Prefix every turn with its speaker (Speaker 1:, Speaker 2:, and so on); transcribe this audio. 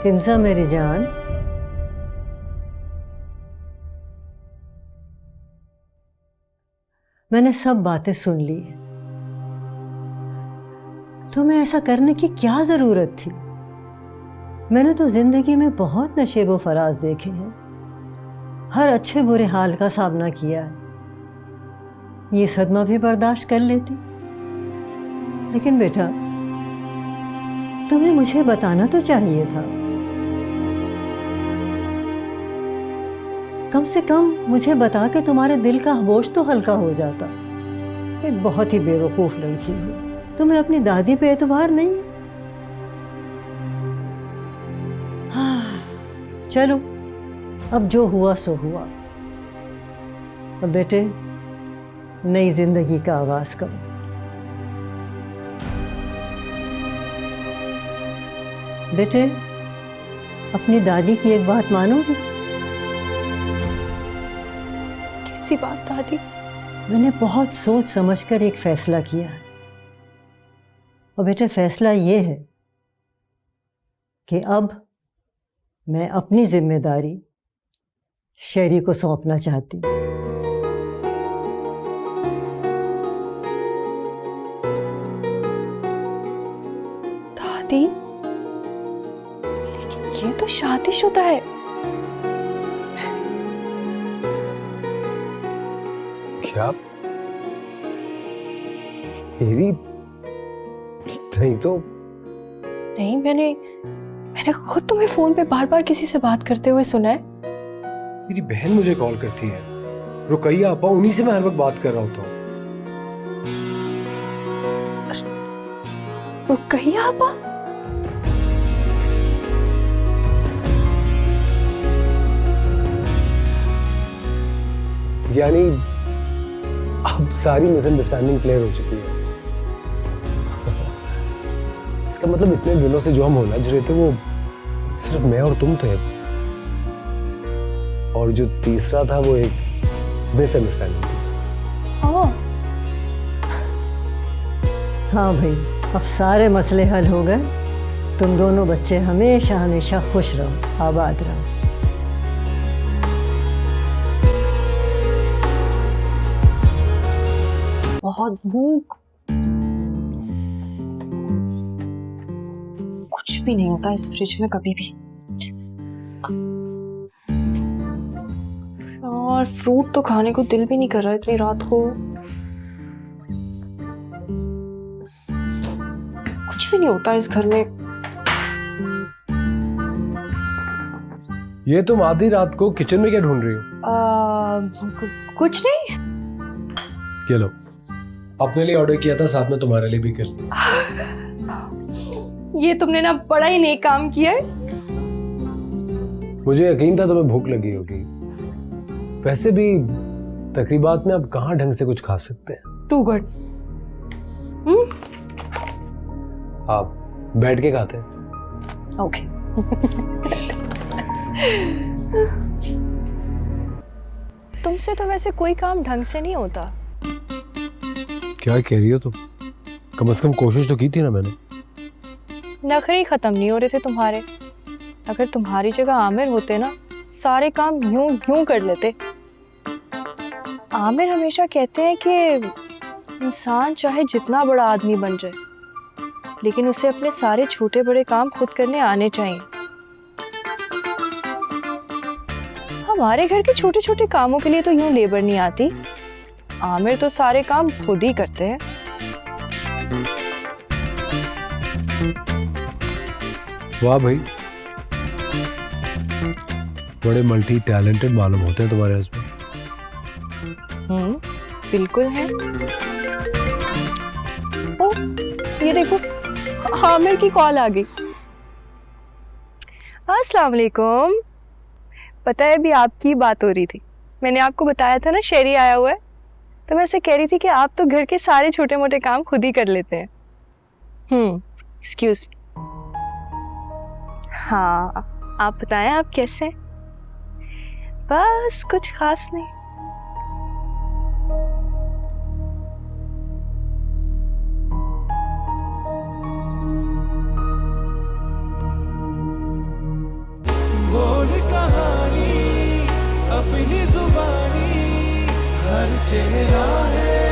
Speaker 1: किमजा मेरी जान, मैंने सब बातें सुन ली। तुम्हें ऐसा करने की क्या जरूरत थी? मैंने तो जिंदगी में बहुत नशेबो फराज देखे हैं, हर अच्छे बुरे हाल का सामना किया है। ये सदमा भी बर्दाश्त कर लेती, लेकिन बेटा तुम्हें मुझे बताना तो चाहिए था। कम से कम मुझे बता के तुम्हारे दिल का बोझ तो हल्का हो जाता। एक बहुत ही बेवकूफ लड़की हो, तुम्हें अपनी दादी पे एतबार नहीं। हाँ, चलो अब जो हुआ सो हुआ। अब बेटे नई जिंदगी का आगाज करो। बेटे अपनी दादी की एक बात मानोगे?
Speaker 2: कैसी बात दादी?
Speaker 1: मैंने बहुत सोच समझकर एक फैसला किया, और बेटे फैसला ये है कि अब मैं अपनी जिम्मेदारी शेरी को सौंपना चाहती हूँ।
Speaker 2: दादी, लेकिन ये तो शादीशुदा है।
Speaker 3: क्या मेरी नहीं तो?
Speaker 2: नहीं, मैंने खुद तुम्हें फोन पे बार बार किसी से बात करते हुए सुना है।
Speaker 3: मेरी बहन मुझे कॉल करती है, रुकैया आपा, उन्हीं से मैं हर वक्त बात कर रहा होता हूँ।
Speaker 2: रुकैया आपा?
Speaker 3: यानी अब सारी मिसअंडरस्टैंडिंग क्लियर हो चुकी है। इसका मतलब इतने दिनों से जो हम उलझ रहे थे वो सिर्फ मैं और तुम थे, और जो तीसरा था वो एक मिसअंडरस्टैंडिंग थी।
Speaker 2: हाँ
Speaker 1: हाँ भाई, अब सारे मसले हल हो गए। तुम दोनों बच्चे हमेशा हमेशा खुश रहो, आबाद रहो।
Speaker 2: बहुत भूख। कुछ भी नहीं होता इस फ्रिज में कभी भी। और फ्रूट तो खाने को दिल भी नहीं कर रहा इतनी रात को। कुछ भी नहीं होता इस घर में।
Speaker 3: ये तुम आधी रात को किचन में क्या ढूंढ रही हो?
Speaker 2: कुछ नहीं।
Speaker 3: ये लो, अपने लिए ऑर्डर किया था, साथ में तुम्हारे लिए भी कर लिया।
Speaker 2: ये तुमने ना बड़ा ही नेक काम किया है।
Speaker 3: मुझे यकीन था तुम्हें भूख लगी होगी। वैसे भी तकरीबात में अब कहाँ ढंग से कुछ खा सकते हैं।
Speaker 2: Too good.
Speaker 3: आप बैठ के खाते हैं।
Speaker 2: ओके। तुमसे तो वैसे कोई काम ढंग से नहीं होता।
Speaker 3: क्या कह रही हो तुम? कम से कम कोशिश तो की थी ना मैंने।
Speaker 2: नखरे ही खत्म नहीं हो रहे थे तुम्हारे। अगर तुम्हारी जगह आमिर होते ना, सारे काम यूं यूं कर लेते। आमिर हमेशा कहते हैं कि इंसान चाहे जितना बड़ा आदमी बन जाए, लेकिन उसे अपने सारे छोटे बड़े काम खुद करने आने चाहिए। हमारे घर के छोटे छोटे कामों के लिए तो यूं लेबर नहीं आती। आमिर तो सारे काम खुद ही करते हैं।
Speaker 3: वाह भाई, बड़े मल्टी टैलेंटेड मालूम होते हैं तुम्हारे हस्बैंड।
Speaker 2: बिल्कुल है। ओ, ये देखो, आमिर की कॉल आ गई। अस्सलाम वालेकुम। पता है अभी आपकी बात हो रही थी। मैंने आपको बताया था ना शेरी आया हुआ है, तो मैं ऐसे कह रही थी कि आप तो घर के सारे छोटे मोटे काम खुद ही कर लेते हैं। एक्सक्यूज। हाँ, आप बताएं आप कैसे? बस कुछ खास नहीं।
Speaker 4: बोल कहानी अपनी जुबानी, हर चेहरा है